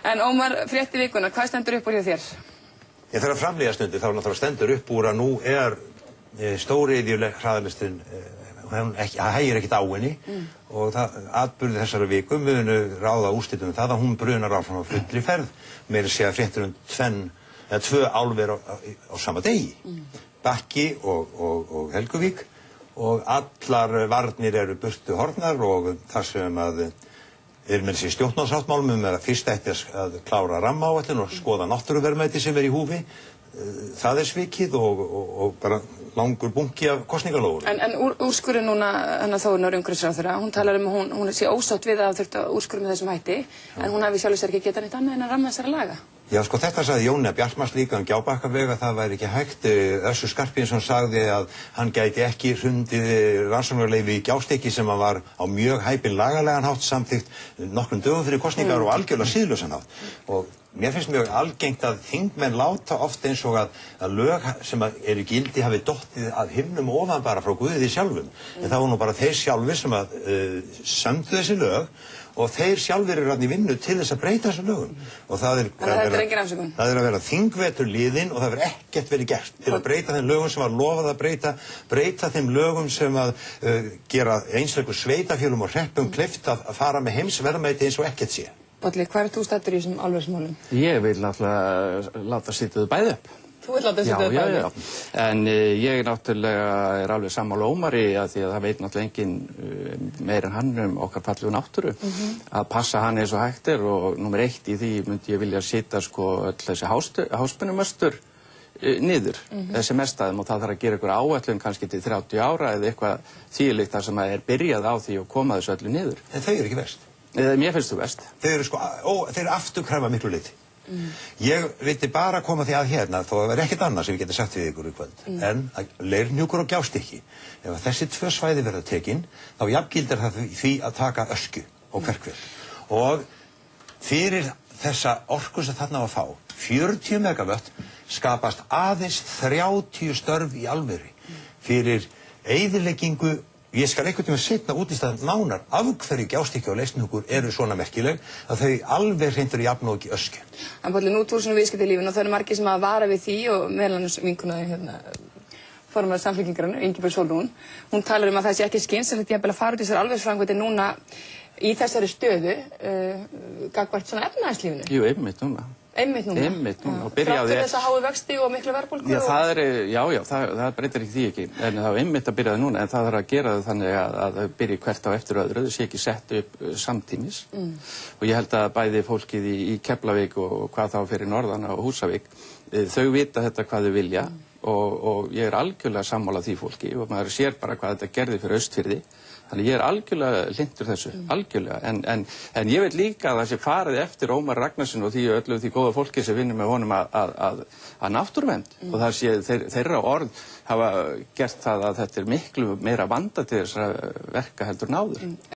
En Ómar, frétti vikuna, hvað stendur upp úr hjá þér? Ég þarf að framlýja stundu, þá náttúrulega stendur upp úr að nú stóriðjuleg hraðalistin, það hægir ekkert á henni og atburði þessari viku munu ráða úrslitum það að hún brunar áfram á fullri ferð, meira segja fréttir tvö álver á sama degi, Bakki og Helguvík, og allar varnir eru burtu horfnar og þar sem að með þessi stjórnarsáttmálum að fyrst ætti að klára rammaáætlun og skoða náttúruverðmæti sem í húfi. Það svikið og bara langur bunki af kosningalóður. En úrskurinn núna, Þórunnar umhverfisráðherra, hún talar að hún sé ósátt við að þurft að úrskurða með þessum hætti, en hún hafi sjálfur sér ekki getað neitt annað en að ramma þessara laga. Já, sko, þetta sagði Jóni Bjartmarz líka Gjábakkaveg að það væri ekki hægt. Össur Skarphéðinsson sagði að hann gæti ekki hrundið rannsóknarleyfi í Gjástykki sem var á mjög hæpinn lagalegan hátt samþykkt nokkrum dögum fyrir kosningar og algjörlega siðlausan hátt. Og mér finnst mjög algengt að þingmenn láta oft eins og að lög sem eru í gildi hafi dottið að himnum ofan bara frá Guði sjálfum. En það var nú bara þeir sjálfir sem sömdu þessi lög og þeir sjálfir eru í vinnu til þess að breyta þessum lögum. Og það er að vera þingvetur liðinn og það verður ekkert verið gert til að breyta þeim lögum sem var lofað að breyta þeim lögum sem að gera einsleikur sveitafélum og hreppum kleift að fara með heimsverðmæti eins og ekkert sé. Bolli, hvað þú staddur í þessum álversmálum? Ég vil alltaf láta sitja þau bæði upp. Þú vil láta sitja þau bæði upp? Já. En ég náttúrulega alveg sammála Ómari að því að það veit náttúrulega enginn meir en hann okkar fallegu náttúru. Að passa hann eins og hægt og númer 1 í því myndi ég vilja sitja öll þessi háspennumöstur niður, þessi mestaðum, og það þarf að gera einhver áætlun kannski til 30 ára eða eitthvað þvílíkt þar sem er byrjað á því og koma þessu öllu niður. En þau eru ekki verst. Mér finnst þú best. Þeir eru afturkræfa miklu leyti. Ég vildi bara koma því að hérna, þó það er ekkert annað sem ég geti sagt við ykkur í kvöld, en Leirhnjúkur og Gjástykki. Ef þessi 2 svæði verða tekin, þá jafngildar það því að taka Öskju og Kverkfjörð. Og fyrir þessa orku sem þarna á að fá, 40 megavött, skapast aðeins 30 störf í álveri. Fyrir eyðileggingu. Ég skal einhvern veginn seinna útlista nánar af hverju Gjástykki og Leirhnjúkur eru svona merkileg að þau alveg hreindur í jafnóki Öskju. En Bolli, nú túr svona viðskipti í lífinu og það eru margir sem að vara við því og meðal annars vinkunaði formaður Samfylkingarinnar, Ingibjörg Sólrún. Hún talar að það sé ekki skynsamlegt jafnvel að fara út í þessar álversframkvæmdir núna í þessari stöðu gagnvart svona efnahagslífinu. Jú, einmitt núna. Einmitt núna. Þrátt fyrir þess að háu vexti og miklu verðbólgu. Það breytir ekki því ekki. En það er einmitt að byrja það núna, en það þarf að gera það þannig að þau byrji hvert á eftir öðru, þau sé ekki sett upp samtímis. Og ég held að bæði fólkið í Keflavík og hvað þá fyrir norðan á Húsavík, þau vita þetta hvað þau vilja og ég er algjörlega sammála því fólki og maður sér bara hvað þetta gerði fyrir Austfirði. Þannig ég er algjörlega hlynntur þessu, algjörlega, en ég veit líka að það sé farið eftir Ómar Ragnarsson og öllu því góða fólki sem vinnur með honum að náttúruvernd og það sé þeirra orð hafa gert það að þetta er miklu meira vanda til þess að verka heldur en áður.